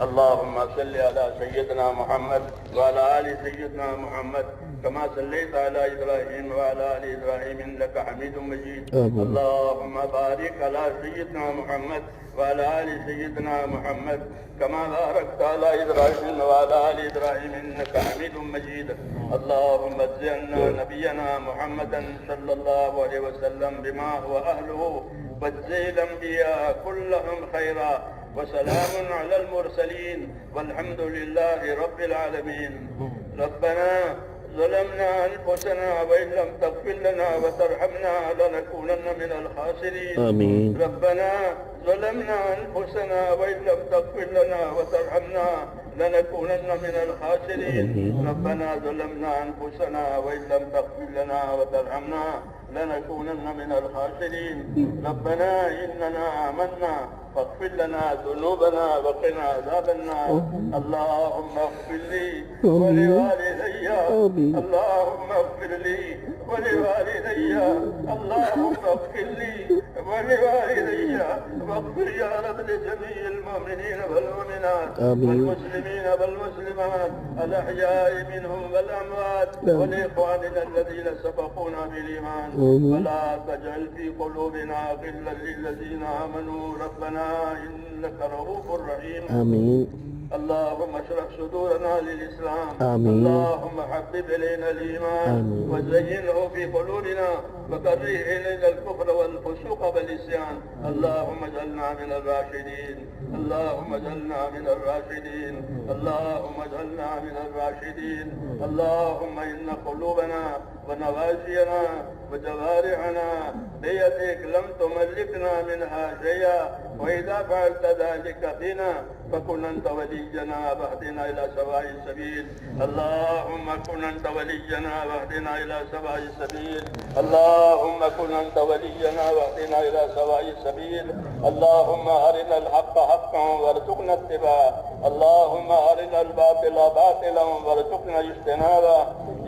اللهم صل على سيدنا محمد وعلى آل سيدنا محمد كما صليت على إبراهيم وعلى آل إبراهيم إنك حميد مجيد. اللهم بارك على سيدنا محمد وعلى آل سيدنا محمد كما باركت على إبراهيم وعلى آل إبراهيم إنك حميد مجيد. اللهم اجزلنا نبينا محمدا صلى الله عليه وسلم بما هو أهله، واجزي الأنبياء كلهم خيرا، وسلام على المرسلين والحمد لله رب العالمين. ربنا ظلمنا أنفسنا وإن لم تغفر لنا وترحمنا لنكونن من الخاسرين. آمين. ربنا ظلمنا أنفسنا وإن لم تغفر لنا وترحمنا لنكونن من الخاسرين. ربنا ظلمنا أنفسنا وإن لم تغفر لنا وترحمنا لنكونن من الخاسرين. ربنا إننا آمنا فاغفر لنا ذنوبنا وقنا عذاب النار. اللهم اغفر لي ولوالدي، اللهم اغفر لي ولوالدي، اللهم اغفر لي ولوالدي، واغفر يا رب لجميع المؤمنين والمؤمنات والمسلمين والمسلمات الأحياء منهم والأموات، ولإخواننا الذين سبقونا بالإيمان، ولا تجعل في قلوبنا غلا للذين آمنوا ربنا إنك رؤوف رحيم. آمين. اللهم اشرح صدورنا للإسلام. آمين. اللهم حبب إلينا الإيمان وزينه في قلوبنا وكره إلينا الكفر والفسوق والعصيان. اللهم اجعلنا من الراشدين، اللهم اجعلنا من الراشدين، اللهم اجعلنا من الراشدين. اللهم إن قلوبنا ونواسينا وجوارحنا بيدك لم تملكنا منها شيئا، وإذا فعلت ذلك بنا فكن أنت ولينا واهدنا إلى سواء السبيل. اللهم كن أنت ولينا واهدنا إلى سواء السبيل. اللهم كن أنت ولينا واهدنا إلى سواء السبيل. اللهم أرنا الحق حقا وارزقنا اتباعه، اللهم أرنا الباطل باطلا وارزقنا اجتنابه.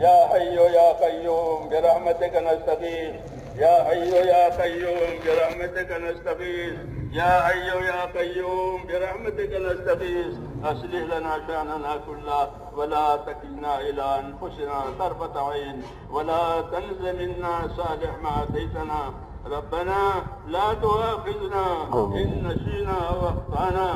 يا حي يا قيوم برحمتك نستغيث، يا حي يا قيوم برحمتك نستغيث، يا حي يا قيوم برحمتك نستغيث. أصلح لنا شأننا كله ولا تكلنا إلى أنفسنا طرفة عين، ولا تنز منا صالح ما أتيتنا. ربنا لا تؤاخذنا إن نسينا وأخطأنا،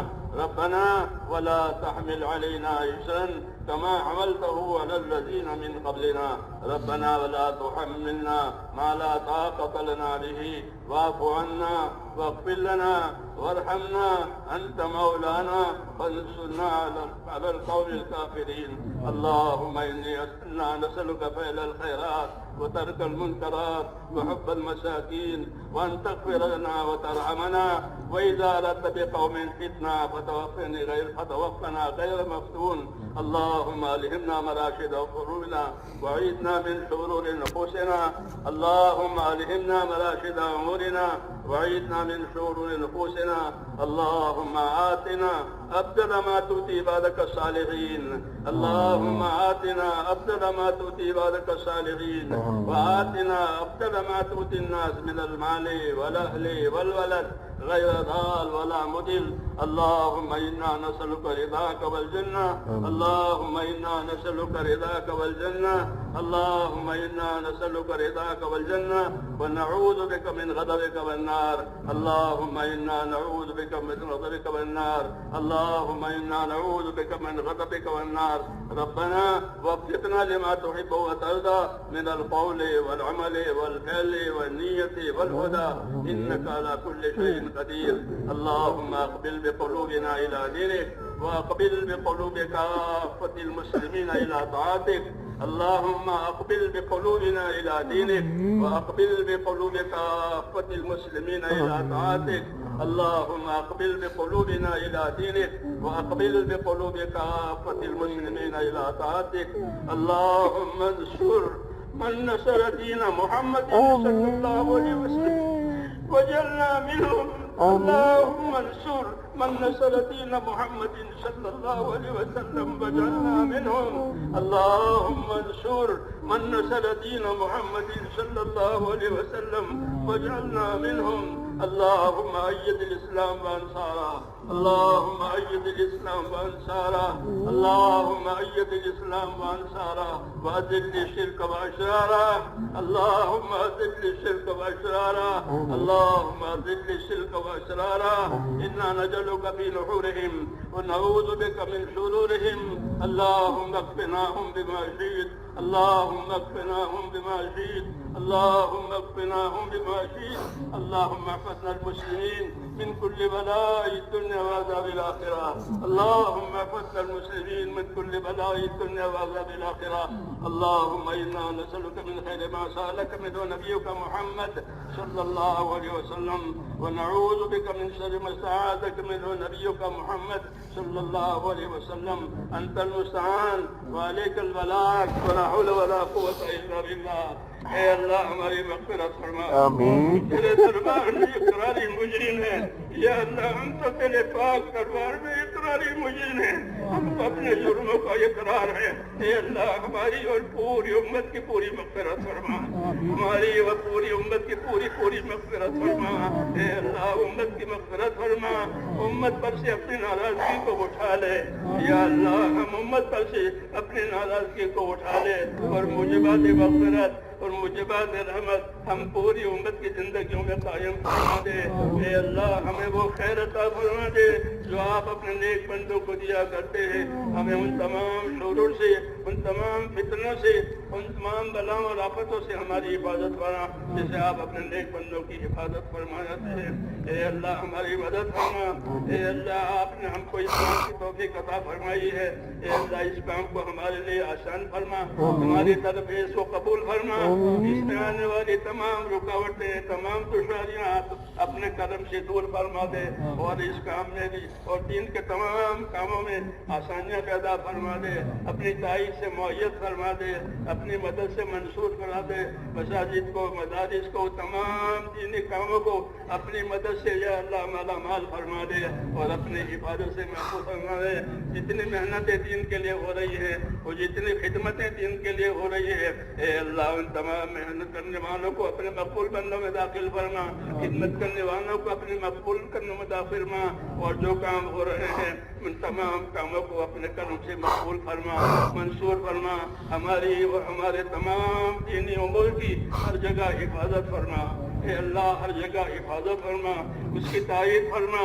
ربنا ولا تحمل علينا إصرا كما حملته على الذين من قبلنا. ربنا ولا تحملنا ما لا طاقة لنا به، واعف عنا واغفر لنا وارحمنا، أنت مولانا فانصرنا على القوم الكافرين. اللهم إنا نسألك فعل الخيرات وترك المنكرات وحب المساكين، وأن تغفر لنا وترحمنا، وإذا أردت بقوم فتنة فتوفنا غير مفتون. اللهم ألهمنا مراشد أمورنا وعيدنا من شرور نفوسنا. اللهم ألهمنا مراشد أمورنا وعيدنا من شرور نفوسنا. اللهم آتنا أبدل ما تؤتي عبادك الصالحين، اللهم آتنا أبدل ما تؤتي عبادك الصالحين، وآتنا أبدل ما تؤتي الناس من المال والأهل والولد غير ضال ولا مضل. اللهم إنا نسألك رضاك والجنة، اللهم إنا نسألك رضاك والجنة، اللهم إنا نسألك رضاك والجنة، ونعوذ بك من غضبك والنار. اللهم إنا نعوذ بك من غضبك والنار، اللهم إنا نعوذ بك من غضبك والنار. ربنا وفقنا لما تحب وترضى من القول والعمل والفعل والنية والهدى، إنك على كل شيء قدير. اللهم اقبل بقلوبنا إلى دينك، وأقبل بقلوب كافة المسلمين إلى طاعتك. اللهم أقبل بقلوبنا إلى دينك، وأقبل بقلوب كافة المسلمين إلى طاعتك. اللهم أقبل بقلوبنا إلى دينك، وأقبل بقلوب كافة المسلمين إلى طاعتك. اللهم انصر من نصر دين محمد صلى الله عليه وسلم وجعلنا منهم. اللهم انصر من نصر دين محمد صلى الله عليه وسلم وجعلنا منهم. اللهم انصر من نصر دين محمد صلى الله عليه وسلم وجعلنا منهم. اللهم أيد الإسلام وأنصاره، اللهم أيد الإسلام وأنصاره، اللهم أيد الإسلام وأنصاره وأذل الشرك وأشراره، اللهم أذل الشرك وأشراره، اللهم أذل الشرك وأشراره. إنا نجعلك في نحورهم ونعوذ بك من شرورهم. اللهم اكفناهم بما شئت، اللهم اكفناهم بما شئت، اللهم اكفناهم بما شئت. اللهم احفظنا المسلمين من كل بلاء الدنيا وعذاب الآخرة، اللهم احفظنا المسلمين من كل بلاء الدنيا وعذاب الآخرة. اللهم إنا نسألك من خير ما سألك منه نبيك محمد صلى الله عليه وسلم، ونعوذ بك من شر ما استعاذك منه نبيك محمد صلى الله عليه وسلم. أنت المستعان وعليك البلاغ ولا حول ولا قوة إلا بالله. اے اللہ ہماری مغفرت فرما، آمین۔ تیرے دربار میں اقراری مجرم ہیں یا اللہ، ہم تو تیرے پاک دربار میں اقراری مجرم ہیں، ہم کو اپنے جرموں کا اقرار ہے۔ اے اللہ ہماری اور پوری امت کی پوری مغفرت فرما، ہماری اور پوری امت کی پوری مغفرت فرما۔ اے اللہ امت کی مغفرت فرما، امت پر سے اپنی ناراضگی کو اٹھا لے یا اللہ، ہم امت پر سے اپنی ناراضگی کو اٹھا لے اور موجبات مغفرت اور موجبات رحمت ہم پوری امت کی زندگیوں میں قائم فرما دے۔ اے اللہ ہمیں وہ خیر عطا فرما دے جو آپ اپنے نیک بندوں کو دیا کرتے ہیں۔ ہمیں ان تمام شرور سے، ان تمام فتنوں سے، ان تمام بلاؤں اور آفتوں سے ہماری حفاظت فرما جسے آپ اپنے نیک بندوں کی حفاظت فرماتے ہیں۔ اے اللہ ہماری مدد فرما۔ اے اللہ آپ نے ہم کو اس کام کی توفیق عطا فرمائی ہے، اے اللہ اس کام کو ہمارے لیے آسان فرما، ہماری طرف اس کو قبول فرما۔ اس میں آنے والی تمام رکاوٹیں، تمام دشواریاں اپنے کرم سے دور فرما دے اور اس کام میں بھی اور دین کے تمام کاموں میں آسانیاں پیدا فرما دے، اپنی تائید سے معیت فرما دے، اپنی مدد سے منصور کرا دے۔ مساجد کو، مدارس کو، تمام دینی کاموں کو اپنی مدد سے یا اللہ مالا مال فرما دے اور اپنی حفاظت سے محفوظ فرما دے۔ جتنی محنتیں دین کے لیے ہو رہی ہے اور جتنی خدمتیں دین کے لیے ہو رہی ہے، اے اللہ ان تمام محنت کرنے والوں کو اپنے مقبول بندوں میں داخل فرما، خدمت کرنے والوں کو اپنے مقبول کرنے میں داخل فرما، اور جو کام ہو رہے ہیں ان تمام کاموں کو اپنے کرم سے مقبول فرما، منصور فرما۔ ہماری اور ہمارے تمام دینی امور کی ہر جگہ حفاظت فرما، اے اللہ ہر جگہ حفاظت فرما، اس کی تائید فرما۔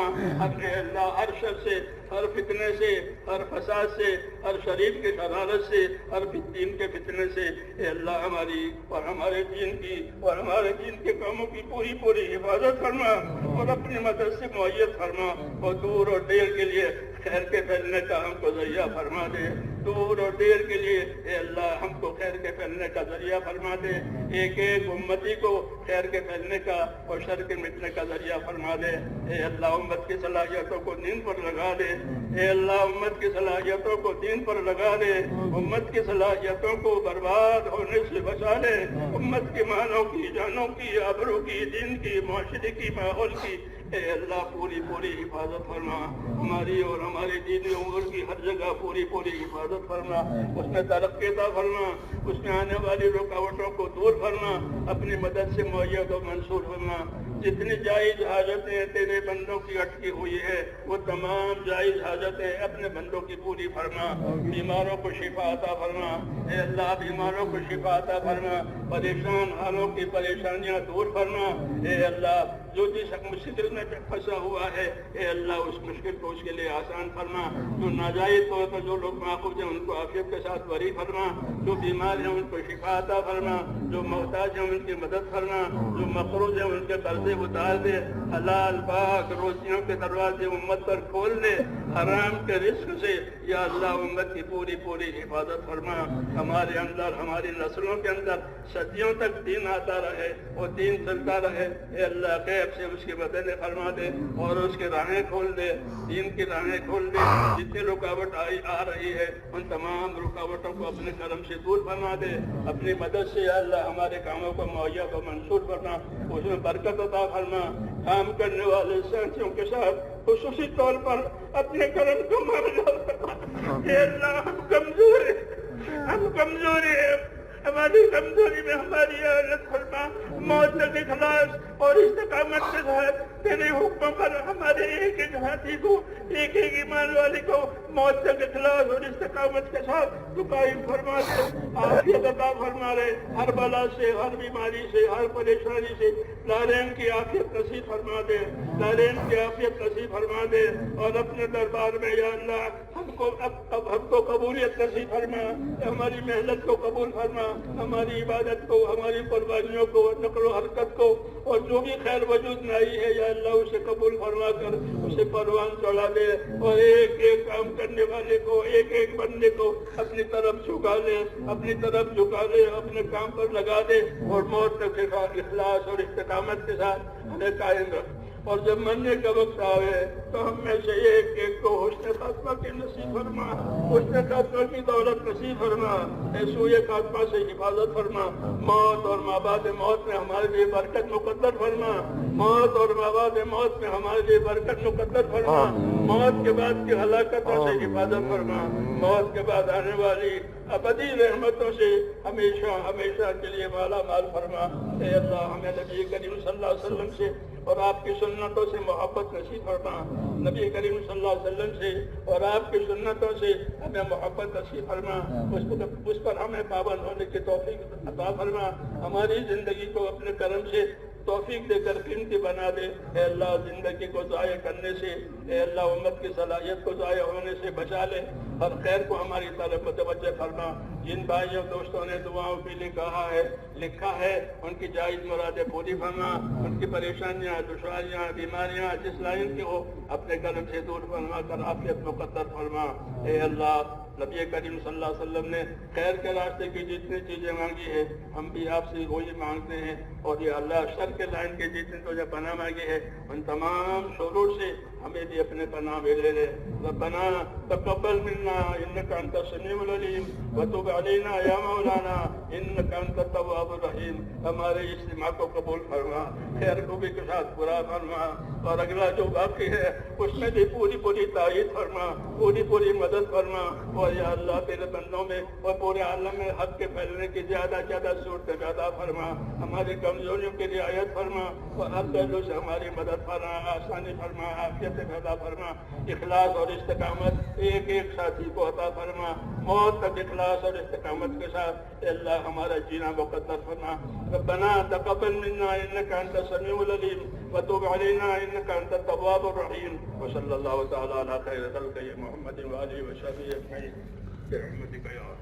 اے اللہ ہر شر سے، ہر فتنے سے، ہر فساد سے، ہر شریف کی شرارت سے، ہر دین کے فتنے سے، اے اللہ ہماری اور ہمارے دین کی اور ہمارے دین کے کاموں کی پوری حفاظت فرما اور اپنی مدد سے معیت فرما، اور دور اور دیر کے لیے خیر کے پھیلنے کا ہم کو ذریعہ فرما دے، دور اور دیر کے لیے اے اللہ ہم کو خیر کے پھیلنے کا ذریعہ فرما دے، ایک ایک امتی کو خیر کے پھیلنے کا اور شر کے مٹنے کا ذریعہ فرما دے۔ اے اللہ امت کی صلاحیتوں کو دین پر لگا دے، اے اللہ امت کی صلاحیتوں کو دین پر لگا دے، امت کی صلاحیتوں کو برباد ہونے سے بچا لے، امت کے مالوں کی، جانوں کی، آبرو کی، دین کی، معاشرے کی، ماحول کی اے اللہ پوری حفاظت فرما، ہماری اور ہماری دینی امور کی ہر جگہ پوری حفاظت فرما، اس میں ترقی عطا فرما، اس میں آنے والی رکاوٹوں کو دور فرما، اپنی مدد سے معیت و منصور فرما۔ جتنی جائز حاجتیں تیرے بندوں کی اٹکی ہوئی ہے وہ تمام جائز حاجتیں اپنے بندوں کی پوری فرما، بیماروں کو شفا عطا فرما، اے اللہ بیماروں کو شفا عطا فرما، پریشان حالوں کی پریشانیاں دور فرما، اے اللہ جو جس مشکل میں پھنسا ہوا ہے اے اللہ اس مشکل کو اس کے لیے آسان فرما، جو ناجائز طور پر جو لوگ معقوف ہیں ان کو عافیت کے ساتھ بری فرما، جو بیمار ہیں ان کو شفا عطا فرما، جو محتاج ہیں ان کی مدد فرما، جو مقروض ہیں ان کے قرضے اتار دے، حلال پاک روزیوں کے دروازے امت پر کھول دے، حرام کے رزق سے یا اللہ امت کی پوری حفاظت فرما، ہمارے اندر ہماری نسلوں کے اندر صدیوں تک دین آتا رہے اور دین چلتا رہے، اے اللہ غیب سے اس کی مدد فرما دے اور اس کی راہیں کھول دے، دین کی راہیں کھول دے، جتنی رکاوٹ آ رہی ہے ان تمام رکاوٹوں کو اپنے کرم سے دور فرما دے، اپنی مدد سے یا اللہ ہمارے کاموں کو مہیا و منصور کرنا، اس میں برکت عطا فرما، کام کرنے والے ساتھیوں کے ساتھ خصوصی طور پر اپنے کرم کو معاملہ فرما۔ اے اللہ ہم کمزور ہیں، ہماری کمزوری میں ہماری عادت فرما، موت تک اخلاص اور استقامت کے ساتھ تیرے حکموں پر ہمارے ایک ایک ساتھی کو، ایک ایک ایمان والے کو موت تک اخلاص اور استقامت کے ساتھ تو قائم فرما دے، عافیت عطا فرما دے، ہر بلا سے، ہر بیماری سے، ہر پریشانی سے لالین کی عافیت نصیب فرما دے، لالین کی عافیت نصیب فرما دے، اور اپنے دربار میں یا اللہ ہم کو قبولیت نصیب فرما، ہماری محنت کو قبول فرما، ہماری عبادت کو، ہماری قربانیوں کو، نقل و حرکت کو، اور جو بھی خیر وجود میں آئی ہے یا اللہ اسے قبول فرما کر اسے پروان چڑھا دے، اور ایک ایک کام کرنے والے کو، ایک ایک بندے کو اپنی طرف جھکا لے، اپنی طرف جھکا لے، اپنے کام پر لگا دے، اور موت تک اخلاص اور استقامت کے ساتھ ہمیں قائم رکھ، اور جب مرنے کا وقت آئے تو ہم میں سے ایک ایک کو حسن خاتمہ کی نصیب فرما، حسن خاتمہ کی دولت نصیب فرما، سوئے خاتمہ سے حفاظت فرما، موت اور مابعد موت میں ہمارے لیے برکت مقدر فرما، موت اور مابعد موت میں ہمارے لیے برکت مقدر فرما، موت کے بعد کی ہلاکتوں سے حفاظت فرما، موت کے بعد آنے والی ابدی رحمتوں سے ہمیشہ ہمیشہ کے لیے مالا مال فرما۔ اے اللہ ہمیں نبی کریم صلی اللہ علیہ وسلم سے اور آپ کی سنتوں سے محبت نصیب فرما، نبی کریم صلی اللہ علیہ وسلم سے اور آپ کی سنتوں سے ہمیں محبت نصیب فرما، اس پر ہمیں پابند ہونے کی توفیق عطا فرما، ہماری زندگی کو اپنے کرم سے توفیق دے کر قیمتی بنا دے۔ اے اللہ زندگی کو ضائع کرنے سے، اے اللہ امت کی صلاحیت کو ضائع ہونے سے بچا لے، ہر خیر کو ہماری طرف متوجہ فرما۔ جن بھائیوں دوستوں نے دعاؤں کے لیے لکھا ہے ان کی جائز مرادیں پوری فرما، ان کی پریشانیاں، دشواریاں، بیماریاں جس لائن کی ہو اپنے کرم سے دور فرما کر عافیت مقدر فرما۔ اے اللہ نبی کریم صلی اللہ علیہ وسلم نے خیر کے راستے کی جتنی چیزیں مانگی ہے ہم بھی آپ سے وہی مانگتے ہیں، اور یہ اللہ شر کے لائن کے جتنے تو جو پناہ مانگی ہے ان تمام شرور سے ہمیں بھی اپنے پناہ میں لے لے۔ ربنا تقبل منا انک انت السمیع العلیم وتب علینا یا مولانا انک انت التواب الرحیم۔ ہمارے اجتماع کو قبول فرما، خیر خوبی کے ساتھ پورا فرما، اور اگلا جو باقی ہے اس میں بھی پوری تائید فرما، پوری مدد فرما، اور یا اللہ تیرے بندوں میں اور پورے عالم میں حق کے پھیلنے کی زیادہ صورتیں پیدا فرما، ہماری کمزوریوں کی رعایت فرما، اور ہر پہلو سے ہماری مدد فرما، آسانی فرما، عافیت پیدا فرما، اخلاص اور استقامت ایک ایک ساتھی کو عطا فرما، موت تک اخلاص اور استقامت کے ساتھ اے اللہ ہمارا جینا مقدر فرما۔ ربنا تقبل منا انک انت السمیع العلیم وتب علینا انک انت التواب الرحیم، وصلی اللہ تعالی علی خیر خلقہ محمد وآلہ وصحبہ اجمعین برحمتک یا